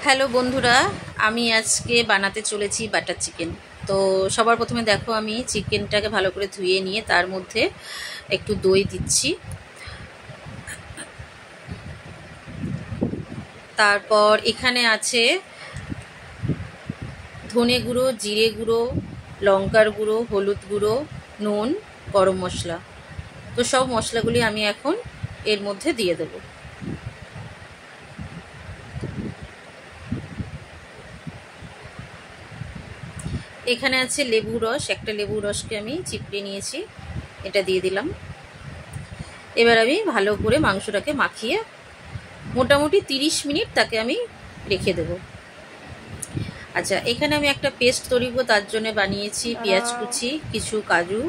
Hello বন্ধুরা, আমি আজকে বানাতে চলেছি বাটার চিকেন। তো সবার প্রথমে দেখো, আমি চিকেনটাকে ভালো করে ধুয়ে নিয়ে তার মধ্যে একটু দই দিচ্ছি। তারপর এখানে আছে ধনে গুঁড়ো, জিরে গুঁড়ো, লঙ্কার গুঁড়ো, হলুদ গুঁড়ো, নুন, গরম মশলা। তো সব মশলাগুলি আমি এখন এর মধ্যে দিয়ে দেবো। এখানে আছে লেবু রস, একটা লেবু রসকে আমি চিপড়ে নিয়েছি, এটা দিয়ে দিলাম। এবার আমি ভালো করে মাংসটাকে মাখিয়ে মোটামুটি 30 মিনিট তাকে আমি রেখে দেব। আচ্ছা, এখানে আমি একটা পেস্ট তৈরি করব, তার জন্য বানিয়েছি পেঁয়াজ কুচি, কিছু কাজু,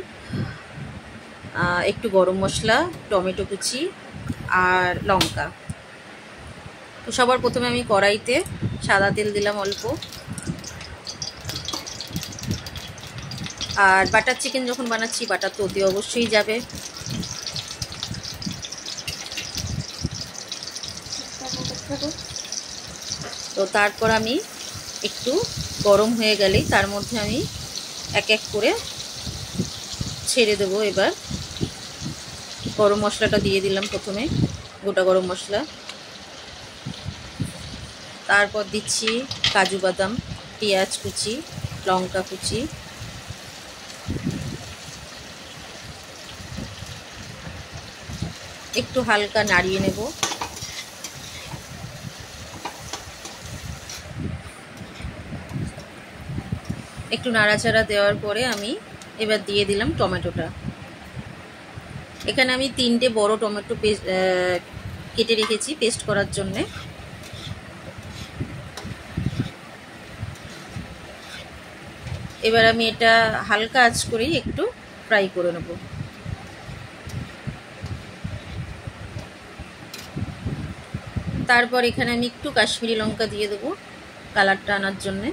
একটু গরম মশলা, টমেটো কুচি আর লঙ্কা। তো সবার প্রথমে আমি কড়াইতে সাদা তেল দিলাম অল্প। আর বাটার চিকেন যখন বানাচ্ছি, বাটার তো অতি অবশ্যই যাবে। তো তারপর আমি একটু গরম হয়ে গেলেই তার মধ্যে আমি এক এক করে ছেড়ে দেবো। এবার গরম মশলাটা দিয়ে দিলাম প্রথমে, গোটা গরম মশলা। তারপর দিচ্ছি কাজু বাদাম, পেঁয়াজ কুচি, লঙ্কা কুচি, একটু হালকা নাড়িয়ে নেব। একটু নাড়াচাড়া দেওয়ার পরে আমি এবার দিয়ে দিলাম টমেটোটা। এখানে আমি 3টে বড় টমেটো কেটে রেখেছি পেস্ট করার জন্যে। এবার আমি এটা হালকা আঁচ করেই একটু ফ্রাই করে নেব। তারপর এখানে আমি একটু কাশ্মীরি লঙ্কা দিয়ে দেবো কালারটা আনার জন্যে।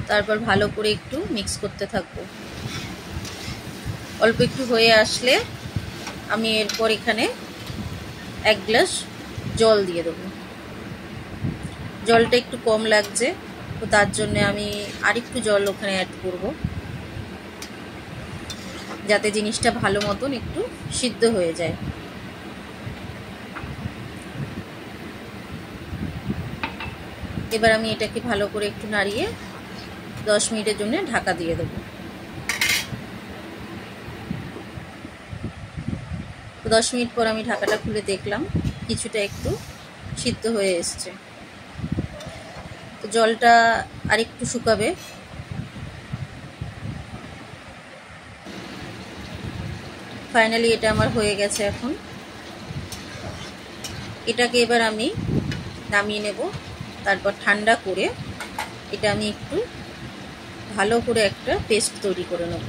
তারপর ভালো করে একটু মিক্স করতে থাকবো। অল্প একটু হয়ে আসলে আমি এরপর এখানে 1 গ্লাস জল দিয়ে দেবো। জলটা একটু কম লাগছে, তো তার জন্য আমি আরেকটু জল ওখানে অ্যাড করব, যাতে জিনিসটা ভালো মতন একটু সিদ্ধ হয়ে যায়। এবার আমি এটাকে ভালো করে একটু নাড়িয়ে 10 মিনিটের জন্য ঢাকা দিয়ে দেবো। 10 মিনিট পর আমি ঢাকাটা খুলে দেখলাম কিছুটা একটু সিদ্ধ হয়ে এসছে। তো জলটা আরেকটু শুকাবে। ফাইনালি এটা আমার হয়ে গেছে। এখন এটাকে এবার আমি নামিয়ে নেব। তারপর ঠান্ডা করে এটা আমি একটু ভালো করে একটা পেস্ট তৈরি করে নেব।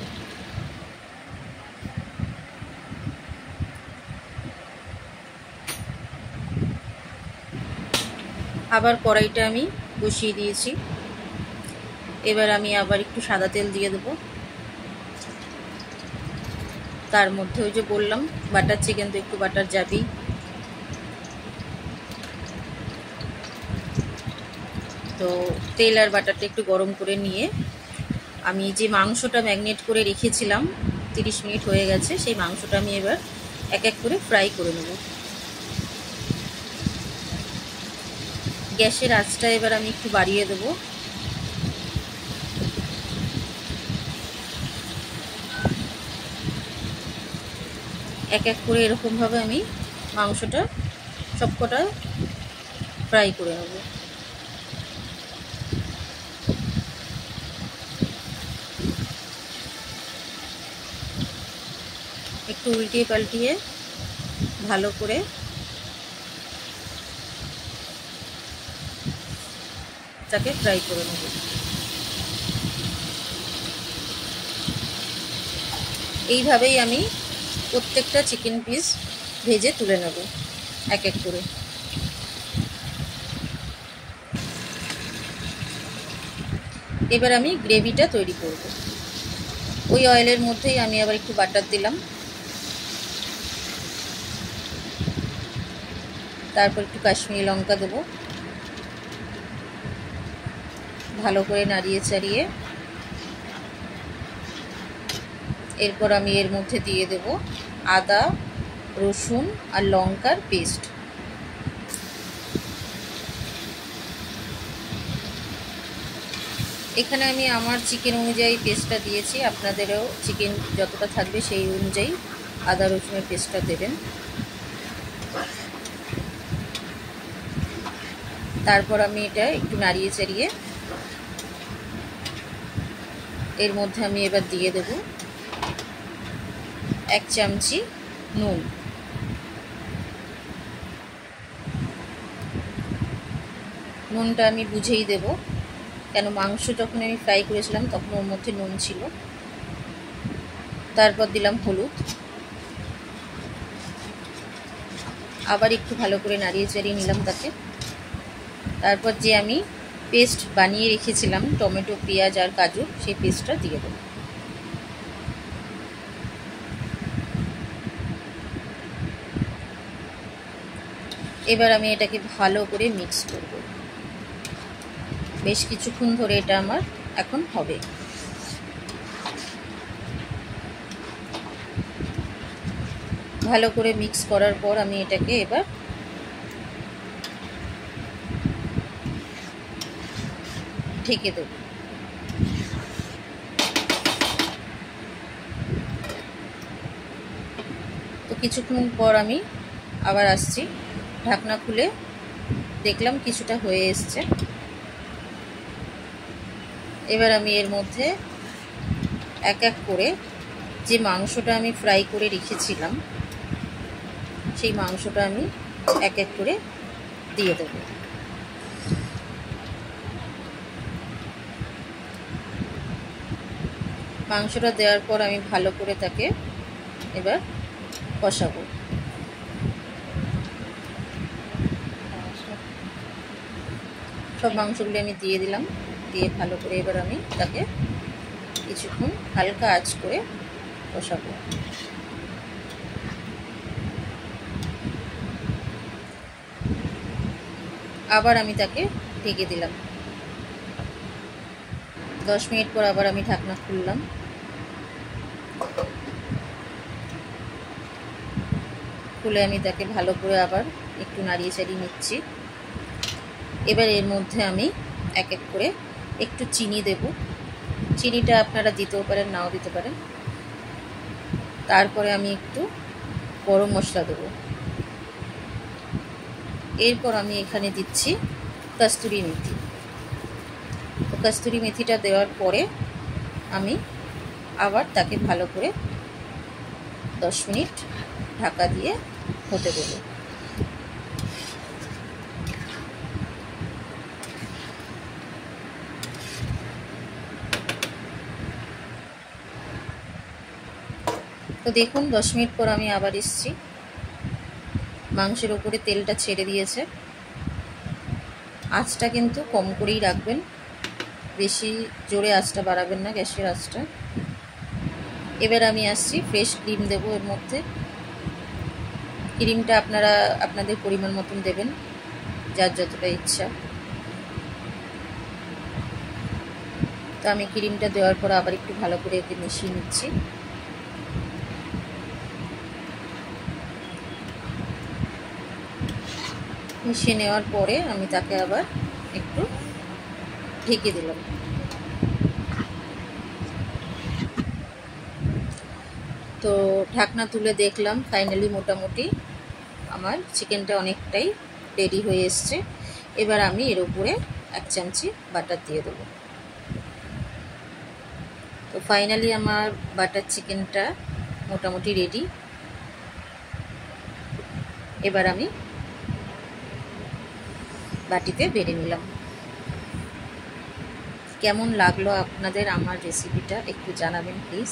আবার কড়াইটা আমি বসিয়ে দিয়েছি। এবার আমি আবার একটু সাদা তেল দিয়ে দেবো। তার মধ্যে ওই যে বললাম বাটার চিকেন, তো একটু বাটার যাবেই। তো তেল আর বাটারটা একটু গরম করে নিয়ে আমি যে মাংসটা ম্যারিনেট করে রেখেছিলাম, 30 মিনিট হয়ে গেছে, সেই মাংসটা আমি এবার এক এক করে ফ্রাই করে নেব। গ্যাসের আঁচটা এবার আমি একটু বাড়িয়ে দেবো। এক এক করে এরকমভাবে আমি মাংসটা সবকটা ফ্রাই করে নেব। একটু উল্টিয়ে পাল্টিয়ে ভালো করে তাকে ফ্রাই করে নেব। এইভাবেই আমি প্রত্যেকটা চিকেন পিস ভেজে তুলে নেব এক এক করে। এবার আমি গ্রেভিটা তৈরি করব। ওই অয়েলের মধ্যেই আমি আবার একটু বাটার দিলাম। তারপর একটু কাশ্মীরি লঙ্কা দেবো, ভালো করে নাড়িয়ে চাড়িয়ে এরপর আমি এর মধ্যে দিয়ে দেব আদা, রসুন আর লঙ্কার পেস্ট। এখানে আমি আমার চিকেন অনুযায়ী পেস্টটা দিয়েছি, আপনাদেরও চিকেন যতটা থাকবে সেই অনুযায়ী আদা রসুনের পেস্টটা দেবেন। তারপর আমি এটা একটু নাড়িয়ে চাড়িয়ে এর মধ্যে আমি এবার দিয়ে দেব 1 চামচি নুন। নুনটা আমি বুঝেই দেব, কেন মাংস যখন আমি ফ্রাই করেছিলাম তখন ওর মধ্যে নুন ছিল। তারপর দিলাম হলুদ, আবার একটু ভালো করে নাড়িয়ে চাড়িয়ে নিলাম তাকে। তারপর যে আমি পেস্ট বানিয়ে রেখেছিলাম টমেটো, পেঁয়াজ আর কাজু, সেই পেস্টটা দিয়ে দেব। এবার আমি এটাকে ভালো করে মিক্স করব। বেশ কিছুক্ষণ ধরে এটা আমার এখন হবে। ভালো করে মিক্স করার পর আমি এটাকে এবার ঢেকে দেব। তো কিছুক্ষণ পর আমি আবার আসছি, ঢাকনা খুলে দেখলাম কিছুটা হয়ে এসছে। এবার আমি এর মধ্যে এক এক করে যে মাংসটা আমি ফ্রাই করে রেখেছিলাম সেই মাংসটা আমি এক এক করে দিয়ে দেব। মাংসটা দেওয়ার পর আমি ভালো করে তাকে এবার কষাবো। সব মাংসগুলো আমি দিয়ে দিলাম, দিয়ে ভালো করে এবার আমি তাকে কিছুক্ষণ হালকা আঁচ করে কষাবো। আবার আমি তাকে ঢেকে দিলাম। 10 মিনিট পর আবার আমি ঢাকনা খুললাম। খুলে আমি তাকে ভালো করে আবার একটু নাড়িয়ে চাড়িয়ে নিচ্ছি। এবার এর মধ্যে আমি এক এক করে একটু চিনি দেব। চিনিটা আপনারা দিতেও পারেন, নাও দিতে পারেন। তারপরে আমি একটু গরম মশলা দেব। এরপর আমি এখানে দিচ্ছি কস্তুরি মেথি। তো কস্তুরি মেথিটা দেওয়ার পরে আমি আবার তাকে ভালো করে 10 মিনিট ঢাকা দিয়ে হতে দেব। তো দেখুন 10 মিনিট পর আমি আবার এসেছি। মাংসের ওপরে তেলটা ছেড়ে দিয়েছে। আঁচটা কিন্তু কম করেই রাখবেন, বেশি জোরে আঁচটা বাড়াবেন না, গ্যাসের আঁচটা। এবার আমি আসছি ফ্রেশ ক্রিম দেবো এর মধ্যে। ক্রিমটা আপনারা আপনাদের পরিমাণ মতন দেবেন, যার যতটা ইচ্ছা। তো আমি ক্রিমটা দেওয়ার পর আবার একটু ভালো করে একে মিশিয়ে নিচ্ছি। মিশিয়ে নেওয়ার পরে আমি তাকে আবার একটু ঢেকে দিলাম। তো ঢাকনা তুলে দেখলাম ফাইনালি মোটামুটি আমার চিকেনটা অনেকটাই রেডি হয়ে এসছে। এবার আমি এর উপরে 1 চামচি বাটার দিয়ে দেবো। তো ফাইনালি আমার বাটার চিকেনটা মোটামুটি রেডি। এবার আমি বাটিতে বেড়ে নিলাম। কেমন লাগলো আপনাদের আমার রেসিপিটা একটু জানাবেন প্লিজ।